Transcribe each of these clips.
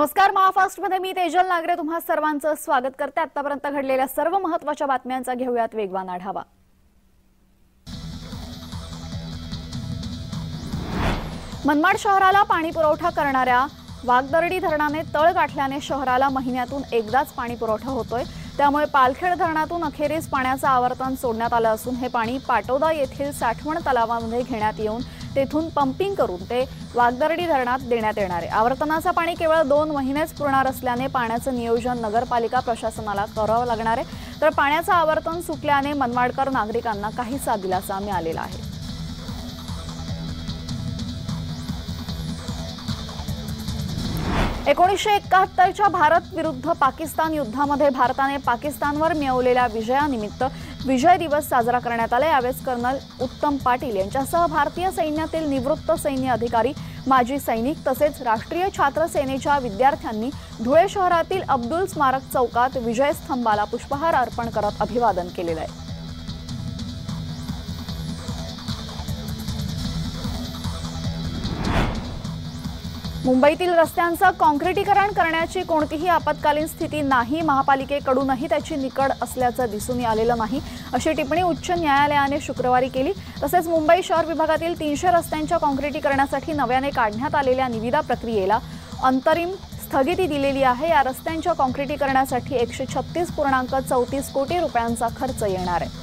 नमस्कार, महाफास्टमध्ये मी तेजल नागरे तुम्हा सर्वांचं स्वागत करते। आतापर्यंत घडलेल्या सर्व महत्त्वाच्या बातम्यांचा घेऊयात वेगवान आढावा। मनमाड शहराला पाणी पुरवठा करणाऱ्या वाघदरडी धरणाने तळ गाठल्याने शहराला महिन्यातून एकदाच पाणी पुरवठा होतोय। त्यामुळे पालखेड धरणातून अखेरीस पाण्याचं आवर्तन सोडण्यात आलं असून हे पाणी पाटोदा येथील साठवण तलावामध्ये घेण्यात येऊन तेथून पंपिंग करून ते वाघदरडी धरणात देण्यात येणार आहे। आवर्तनाचं पाणी केवळ 2 महिनेच पुरणार असल्याने पाण्याचं नियोजन नगरपालिका प्रशासनाला करावं लागणार आहे। तर पाण्याचं आवर्तन सुटल्याने मनमाडकर नागरिकांना काहीसा दिलासा मिळालेला आहे। 1971च्या भारत विरुद्ध पाकिस्तान युद्धामध्ये भारताने पाकिस्तानवर मिळवलेल्या विजयानिमित्त विजय दिवस साजरा करण्यात आला। यावेळी कर्नल उत्तम पाटील यांच्यासह भारतीय सैन्यातील निवृत्त सैन्य अधिकारी, माजी सैनिक तसेच राष्ट्रीय छात्र सेनेच्या विद्यार्थ्यांनी धुळे शहरातील अब्दुल स्मारक चौकात विजय स्तंभाला पुष्पहार अर्पण करत अभिवादन केलेलं आहे। मुंबईतील रस्त्यांचं काँक्रिटीकरण करण्याची कोणतीही आपत्कालीन स्थिती नाही, महापालिकेकडूनही त्याची निकड असल्याचं दिसून आलेलं नाही, अशी टिप्पणी उच्च न्यायालयाने शुक्रवारी केली। तसेच मुंबई शहर विभागातील 300 रस्त्यांच्या काँक्रिटीकरणासाठी नव्याने काढण्यात आलेल्या निविदा प्रक्रियेला अंतरिम स्थगिती दिलेली आहे। या रस्त्यांच्या काँक्रिटीकरणासाठी 136.34 कोटी रुपयांचा खर्च येणार आहे।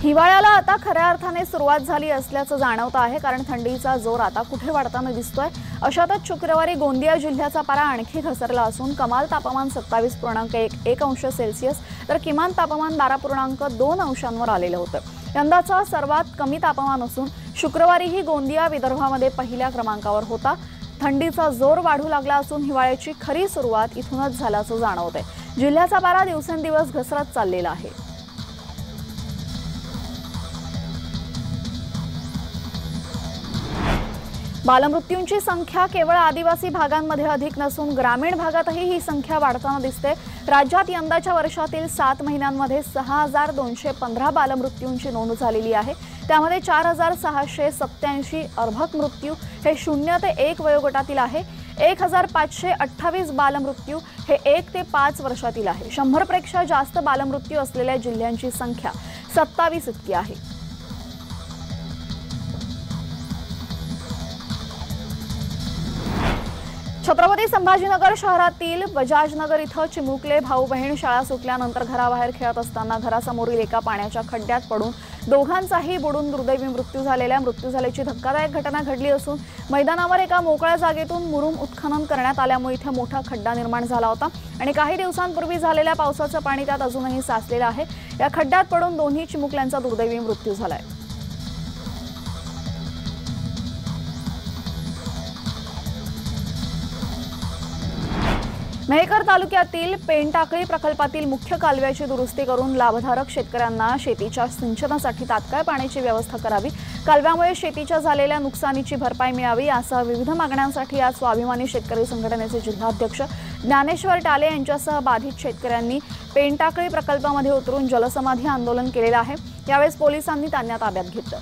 हिवाळ्याला आता खऱ्या अर्थाने सुरुवात झाली असल्याचं जाणवतं आहे, कारण थंडीचा जोर आता कुठे वाढताना दिसतोय। अशातच शुक्रवारी गोंदिया जिल्ह्याचा पारा आणखी घसरला असून कमाल तापमान 27.1 अंश सेल्सिअस तर किमान तापमान 12.2 अंशांवर आलेलं होतं। यंदाचा सर्वात कमी तापमान असून शुक्रवारीही गोंदिया विदर्भामध्ये पहिल्या क्रमांकावर होता। थंडीचा जोर वाढू लागला असून हिवाळ्याची खरी सुरुवात इथूनच झाल्याचं जाणवतंय। जिल्ह्याचा पारा दिवसेंदिवस घसरत चाललेला आहे। बालमृत्यूंची संख्या केवळ आदिवासी भागांमध्ये अधिक नसून ग्रामीण भागातही ही संख्या वाढताना दिसते। राज्यात यंदाच्या वर्षातील 7 महिन्यांमध्ये 6215 बालमृत्यूंची नोंद झालेली आहे। त्यामध्ये 4687 अर्भक मृत्यू हे 0 ते 1 वयोगटातील आहे। 1528 बालमृत्यू हे 1 ते 5 वर्षातील आहे। 100 पेक्षा जास्त बालमृत्यू असलेल्या जिल्ह्यांची संख्या 27 इतकी आहे। छत्रपती संभाजीनगर शहरातील बजाजनगर इथं चिमुकले भाऊ बहीण शाळा सुटल्यानंतर घराबाहेर खेळत असताना घरासमोरील एका पाण्याच्या खड्ड्यात पडून दोघांचाही बुडून दुर्दैवी मृत्यू झाल्याची धक्कादायक घटना घडली असून मैदानावर एका मोकळ्या जागेतून मुरुम उत्खनन करण्यात आल्यामुळे इथे मोठा खड्डा निर्माण झाला होता आणि काही दिवसांपूर्वी झालेल्या पावसाचं पाणी त्यात अजूनही साचलेलं आहे। या खड्ड्यात पडून दोन्ही चिमुकल्यांचा दुर्दैवी मृत्यू झालाय। मेहकर तालुक्यातील पेनटाकळी प्रकल्पातील मुख्य कालव्याची दुरुस्ती करून लाभधारक शेतकऱ्यांना शेतीच्या सिंचनासाठी तात्काळ पाण्याची व्यवस्था करावी, कालव्यामुळे शेतीच्या झालेल्या नुकसानीची भरपाई मिळावी यासह विविध मागण्यांसाठी आज स्वाभिमानी शेतकरी संघटनेचे जिल्हाध्यक्ष ज्ञानेश्वर टाले यांच्यासह बाधित शेतकऱ्यांनी पेनटाकळी प्रकल्पामध्ये उतरून जलसमाधी आंदोलन केलेलं आहे। यावेळी पोलिसांनी त्यांना ताब्यात घेतलं।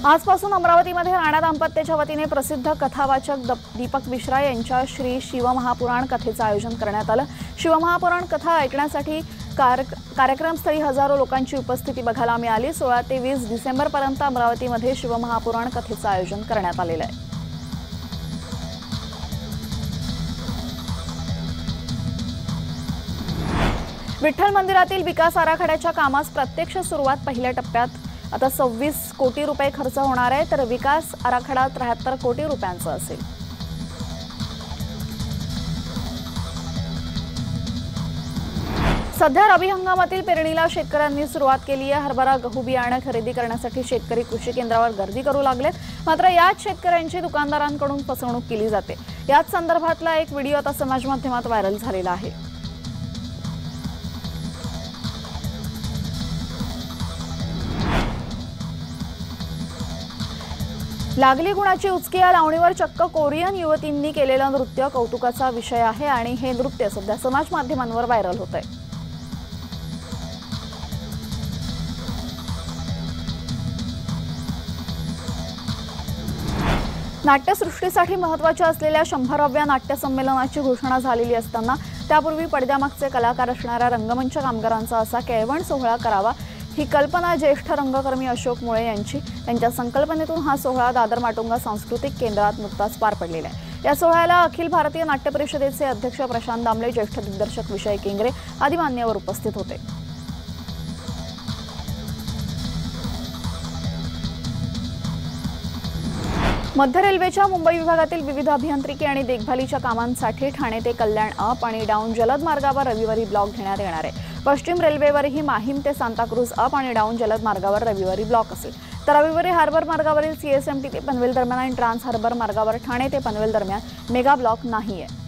आजपासून अमरावतीमध्ये राणा दाम्पत्याच्या वतीने प्रसिद्ध कथावाचक दीपक मिश्रा यांच्या श्री शिवमहापुराण कथेचं आयोजन करण्यात आलं। शिवमहापुराण कथा ऐकण्यासाठी कार्यक्रमस्थळी हजारो लोकांची उपस्थिती बघायला मिळाली। 16 ते 20 डिसेंबरपर्यंत अमरावतीमध्ये शिवमहापुराण कथेचं आयोजन करण्यात आलेलं आहे। विठ्ठल मंदिरातील विकास आराखड्याच्या कामास प्रत्यक्ष सुरुवात पहिल्या टप्प्यात आता 26 कोटी रुपये खर्च होणार आहे, तर विकास आराखडा 73 कोटी रुपयांचा असेल। सध्या रबी हंगामातील पेरणीला शेतकऱ्यांनी सुरुवात केली आहे। हरभरा, गहू बियाणे खरेदी करण्यासाठी शेतकरी कृषी केंद्रावर गर्दी करू लागलेत, मात्र याच शेतकऱ्यांची दुकानदारांकडून फसवणूक केली जाते। याच संदर्भातला एक व्हिडिओ आता समाज माध्यमात व्हायरल झालेला आहे। लागली गुणाची उचकी या लावणीवर चक्क कोरियन युवतींनी केलेलं नृत्य कौतुकाचा विषय आहे आणि हे नृत्य सध्या समाज माध्यमांवर व्हायरल होत आहे। नाट्यसृष्टीसाठी महत्त्वाच्या असलेल्या 100व्या नाट्य संमेलनाची घोषणा झालेली असताना त्यापूर्वी पडद्यामागचे कलाकार असणाऱ्या रंगमंच कामगारांचा असा केळवण सोहळा करावा ही कल्पना ज्येष्ठ रंगकर्मी अशोक मुळे यांची त्यांच्या संकल्पनेतून हा सोहळा दादर माटुंगा सांस्कृतिक केंद्रात नुकताच पार पडलेला आहे। या सोहळ्याला अखिल भारतीय नाट्य परिषदेचे अध्यक्ष प्रशांत दामले, ज्येष्ठ दिग्दर्शक विजय केंगरे आदी मान्यवर उपस्थित होते। मध्य रेल्वेच्या मुंबई विभागातील विविध अभियांत्रिकी आणि देखभालीच्या कामांसाठी ठाणे ते कल्याण अप आणि डाऊन जलद मार्गावर रविवारी ब्लॉक घेण्यात येणार आहे। पश्चिम रेल्वेवरही माहीम ते सांताक्रूज अप आणि डाऊन जलद मार्गावर रविवारी ब्लॉक असेल, तर रविवारी हार्बर मार्गावरील सीएसएमटी ते पनवेल दरम्यान आणि ट्रान्स हार्बर मार्गावर ठाणे ते पनवेल दरम्यान मेगा ब्लॉक नाही आहे।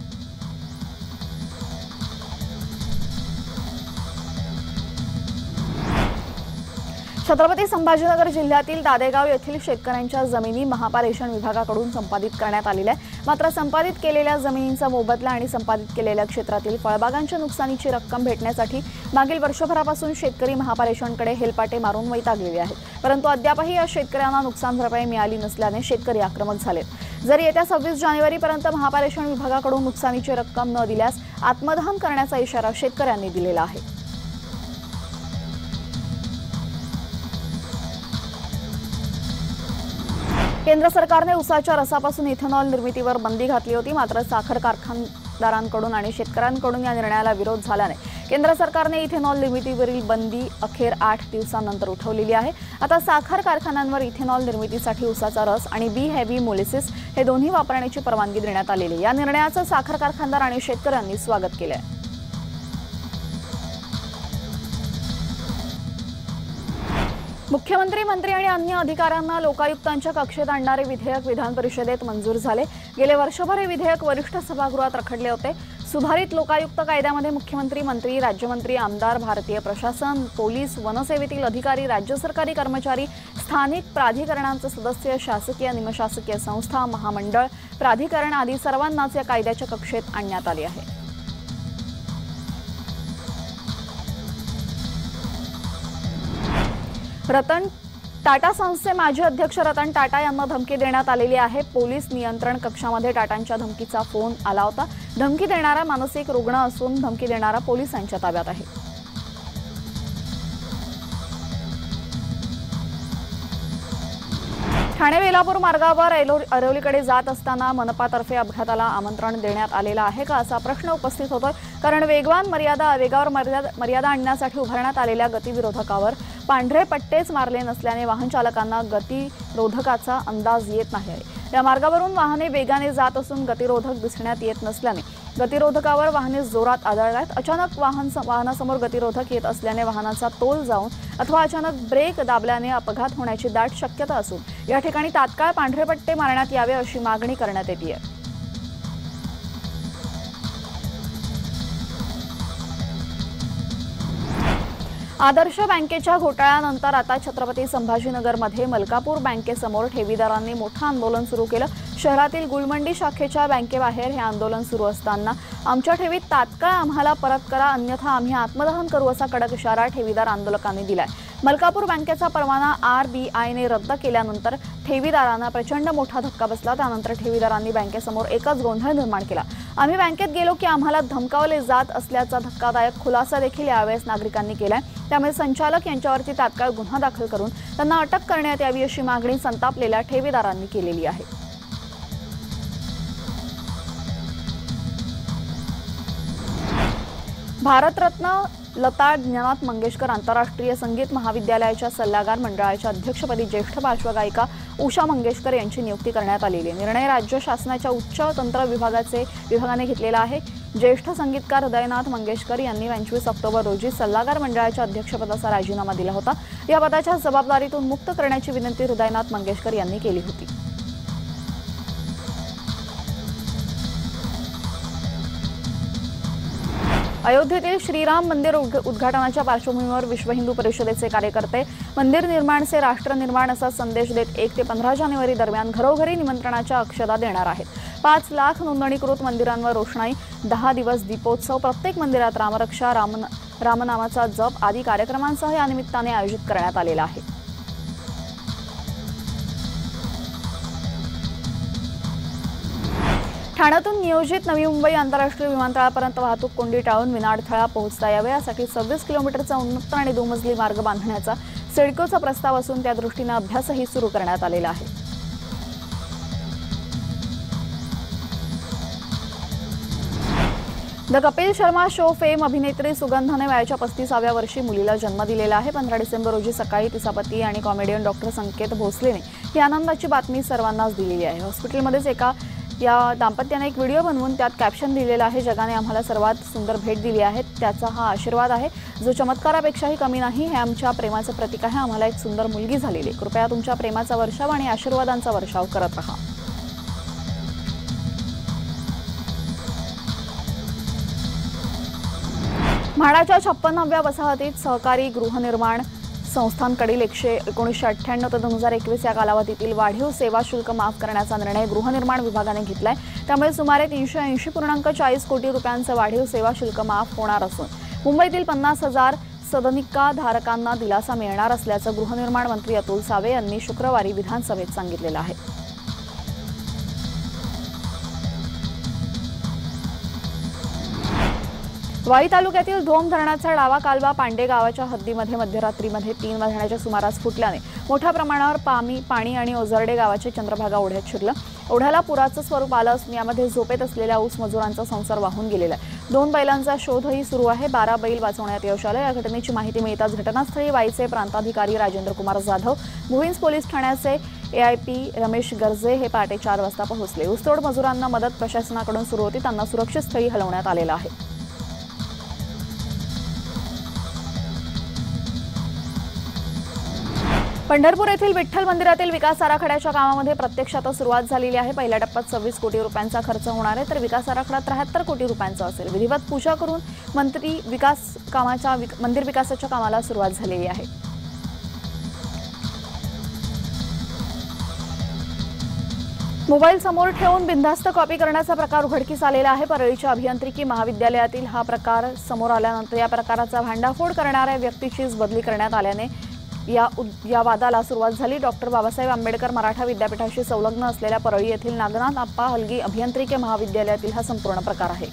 छत्रपती संभाजीनगर जिल्ह्यातील दादेगाव येथील शेतकऱ्यांच्या जमिनी महापारेषण विभागाकडून संपादित करण्यात आलेल्या आहे। मात्र संपादित केलेल्या जमिनींचा मोबदला आणि संपादित केलेल्या क्षेत्रातील फळबागांच्या नुकसानीची रक्कम भेटण्यासाठी मागील वर्षभरापासून शेतकरी महापारेषणकडे हेलपाटे मारून वैतागलेले आहेत, परंतु अद्यापही या शेतकऱ्यांना नुकसान भरपाई मिळाली नसल्याने शेतकरी आक्रमक झालेत। जर येत्या 26 जानेवारीपर्यंत महापारेषण विभागाकडून नुकसानीची रक्कम न दिल्यास आत्मदहन करण्याचा इशारा शेतकऱ्यांनी दिलेला आहे। केंद्र सरकारने उसाच्या रसापासून इथेनॉल निर्मितीवर बंदी घातली होती, मात्र साखर कारखानदारांकडून आणि शेतकऱ्यांकडून या निर्णयाला विरोध झाल्याने केंद्र सरकारने इथेनॉल निर्मितीवरील बंदी अखेर 8 दिवसांनंतर उठवलेली आहे। आता साखर कारखान्यांवर इथेनॉल निर्मितीसाठी उसाचा रस आणि बी हेवी मोलिसिस हे दोन्ही वापरण्याची परवानगी देण्यात आलेली आहे। या निर्णयाचं साखर कारखानदार आणि शेतकऱ्यांनी स्वागत केलं आहे। मुख्यमंत्री, मंत्री आणि अन्य अधिकाऱ्यांना लोकायुक्तांच्या कक्षेत आणणारे विधेयक विधान परिषदेत मंजूर झाले। गेले वर्षभर हे विधेयक वरिष्ठ सभागृहात रखडले होते। सुधारित लोकायुक्त कायद्यामध्ये मुख्यमंत्री, मंत्री, राज्यमंत्री, आमदार, भारतीय प्रशासन, पोलीस, वनसेवेतील अधिकारी, राज्य सरकारी कर्मचारी, स्थानिक प्राधिकरणांचे सदस्य, शासकीय, निमशासकीय संस्था, महामंडळ, प्राधिकरण आदी सर्वांनाच या कायद्याच्या कक्षेत आणण्यात आले आहे। रतन टाटा संस्थेचे माजी अध्यक्ष रतन टाटा यांना धमकी देण्यात आलेली आहे। पोलीस नियंत्रण कक्षामध्ये टाटांच्या धमकीचा फोन आला होता। धमकी देणारा मानसिक रुग्ण असून धमकी देणारा पोलिसांच्या ताब्यात आहे। ठाणे वेलापूर मार्गावर ऐरोलीकडे जात असताना मनपातर्फे अपघाताला आमंत्रण देण्यात आलेलं आहे का असा प्रश्न उपस्थित होतोय, कारण वेगवान वेगावर मर्यादा आणण्यासाठी उभारण्यात आलेल्या गतिविरोधकावर पांढरे पट्टेच मारले नसल्याने वाहन चालकांना गतिरोधकाचा अंदाज येत नाही आहे। या मार्गावरून वाहने वेगाने जात असून गतिरोधक दिसण्यात येत नसल्याने गतिरोधकावर वाहने जोरात आदळतात। अचानक वाहनासमोर गतिरोधक येत असल्याने वाहनाचा तोल जाऊन अथवा अचानक ब्रेक दाबल्याने अपघात होण्याची दाट शक्यता असून या ठिकाणी तात्काळ पांढरे पट्टे मारण्यात यावे अशी मागणी करण्यात येते आहे। आदर्श बँकेच्या घोटाळ्यानंतर आता छत्रपती संभाजीनगरमध्ये मलकापूर बँकेसमोर ठेवीदारांनी मोठं आंदोलन सुरू केलं। शहरातील गुलमंडी शाखेच्या बँकेबाहेर हे आंदोलन सुरू असताना आमच्या ठेवीत तात्काळ आम्हाला परत करा, अन्यथा आम्ही आत्मदहन करू असा कडक इशारा ठेवीदार आंदोलकांनी दिलाय। मलकापूर बँकेचा परवाना RBIने रद्द केल्यानंतर ठेवीदारांना प्रचंड मोठा धक्का बसला। त्यानंतर ठेवीदारांनी बँकेसमोर एकच गोंधळ निर्माण केला। आम्ही बँकेत गेलो की आम्हाला धमकावले जात असल्याचा धक्कादायक खुलासा देखील यावेळेस नागरिकांनी केलाय। त्यामुळे संचालक यांच्यावरती तात्काळ गुन्हा दाखल करून त्यांना अटक करण्यात यावी अशी मागणी संतापलेल्या ठेवीदारांनी केलेली आहे। भारतरत्न लता ज्ञानाथ मंगेशकर आंतरराष्ट्रीय संगीत महाविद्यालयाच्या सल्लागार मंडळाच्या अध्यक्षपदी ज्येष्ठ पार्श्वगायिका उषा मंगेशकर यांची नियुक्ती करण्यात आलेली आहे। निर्णय राज्य शासनाच्या उच्च तंत्र विभागाने घेतलेला आहे। ज्येष्ठ संगीतकार हृदयनाथ मंगेशकर यांनी 25 ऑक्टोबर रोजी सल्लागार मंडळाच्या अध्यक्षपदाचा राजीनामा दिला होता। या पदाच्या जबाबदारीतून मुक्त करण्याची विनंती हृदयनाथ मंगेशकर यांनी केली होती। अयोध्येतील श्रीराम मंदिर उद्घाटनाच्या पार्श्वभूमीवर विश्व हिंदू परिषदेचे कार्यकर्ते मंदिर निर्माणचे राष्ट्र निर्माण असा संदेश देत 1 ते 15 जानेवारी दरम्यान घरोघरी निमंत्रणाच्या अक्षता देणार आहेत। 5 लाख नोंदणीकृत मंदिरांवर रोषणाई, 10 दिवस दीपोत्सव, प्रत्येक मंदिरात रामरक्षा, रामनामाचा जप आदी कार्यक्रमांसह या निमित्ताने आयोजित करण्यात आलेला आहे। ठाण्यातून नियोजित नवी मुंबई आंतरराष्ट्रीय विमानतळापर्यंत वाहतूक कोंडी टाळून विनाअडथळा पोहोचता यावे यासाठी 26 किलोमीटरचा उन्नत आणि दुमजली मार्ग बांधण्याचा सिडकोचा प्रस्ताव असून त्या दृष्टीने अभ्यासही सुरू करण्यात आलेला आहे। The Kapil Sharma show fame अभिनेत्री सुगंधाने वयाच्या 35व्या वर्षी मुलीला जन्म दिलेला आहे। 15 डिसेंबर रोजी सकाळी तिचा पती आणि कॉमेडियन डॉक्टर संकेत भोसलेने ही आनंदाची बातमी सर्वांनाच दिलेली आहे। हॉस्पिटलमध्येच या दाम्पत्याने एक व्हिडिओ बनवून त्यात कॅप्शन दिलेलं आहे, जगाने आम्हाला सर्वात सुंदर भेट दिली आहे, त्याचा हा आशीर्वाद आहे जो चमत्कारापेक्षाही कमी नाही। हे आमच्या प्रेमाचं प्रतीक आहे। आम्हाला एक सुंदर मुलगी झालेली। कृपया तुमच्या प्रेमाचा वर्षाव आणि आशीर्वादांचा वर्षाव करत रहा। म्हाडाच्या 56व्या वसाहतीत सहकारी गृहनिर्माण संस्थांकडील 1998 ते 2021 या कालावधीतील वाढीव सेवा शुल्क माफ करण्याचा निर्णय गृहनिर्माण विभागाने घेतलाय। त्यामुळे सुमारे 380.40 कोटी रुपयांचं वाढीव सेवा शुल्क माफ होणार असून मुंबईतील 50,000 सदनिका धारकांना दिलासा मिळणार असल्याचं गृहनिर्माण मंत्री अतुल सावे यांनी शुक्रवारी विधानसभेत सांगितलेलं आहे। वाई तालुक्यातील धोम धरणाचा डावा कालवा पांडे गावाच्या हद्दीमध्ये मध्यरात्रीमध्ये 3 वाजण्याच्या सुमारास फुटल्याने मोठ्या प्रमाणावर पाणी आणि ओझरडे गावाचे चंद्रभागा ओढ्यात शिरलं। ओढ्याला पुराचं स्वरूप आलं असून यामध्ये झोपेत असलेल्या ऊस मजुरांचा संसार वाहून गेलेला आहे। 2 बैलांचा शोधही सुरू आहे। 12 बैल वाचवण्यात यश आलं। या घटनेची माहिती मिळताच घटनास्थळी वाईचे प्रांताधिकारी राजेंद्र कुमार जाधव, भुईंज पोलीस ठाण्याचे AIP रमेश गर्जे हे पहाटे 4 वाजता पोहोचले। ऊसतोड मजुरांना मदत प्रशासनाकडून सुरू होती, त्यांना सुरक्षित स्थळी हलवण्यात आलेलं आहे। पंढरपूर येथील विठ्ठल मंदिरातील विकास आराखड्याच्या कामामध्ये प्रत्यक्षात सुरुवात झालेली आहे। पहिल्या टप्प्यात 26 कोटी रुपयांचा खर्च होणार आहे, तर विकास आराखडा 73 कोटी रुपयांचा असेल। विधिवत पूजा करून मंदिर विकासाच्या कामाला सुरुवात झालेली आहे। मोबाईल समोर ठेवून बिनधास्त कॉपी करण्याचा प्रकार उघडकीस आलेला आहे। परळीच्या अभियांत्रिकी महाविद्यालयातील हा प्रकार समोर आल्यानंतर या प्रकाराचा भांडाफोड करणाऱ्या व्यक्तीचीच बदली करण्यात आल्याने या वादाला सुरुवात झाली। डॉक्टर बाबासाहेब आंबेडकर मराठा विद्यापीठाशी संलग्न असलेल्या परळी येथील नागनाथ आप्पा हलगी अभियांत्रिकी महाविद्यालयातील हा संपूर्ण प्रकार आहे।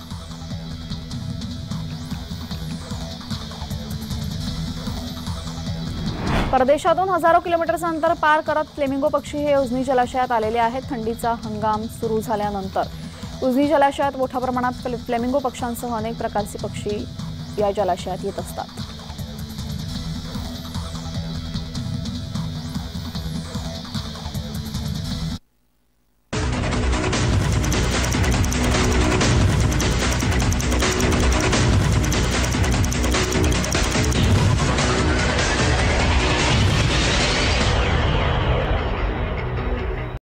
परदेशातून हजारो किलोमीटरचं अंतर पार करत फ्लेमिंगो पक्षी हे उजनी जलाशयात आलेले आहेत। थंडीचा हंगाम सुरू झाल्यानंतर उजनी जलाशयात मोठ्या प्रमाणात फ्लेमिंगो पक्ष्यांसह अनेक प्रकारचे पक्षी या जलाशयात येत असतात।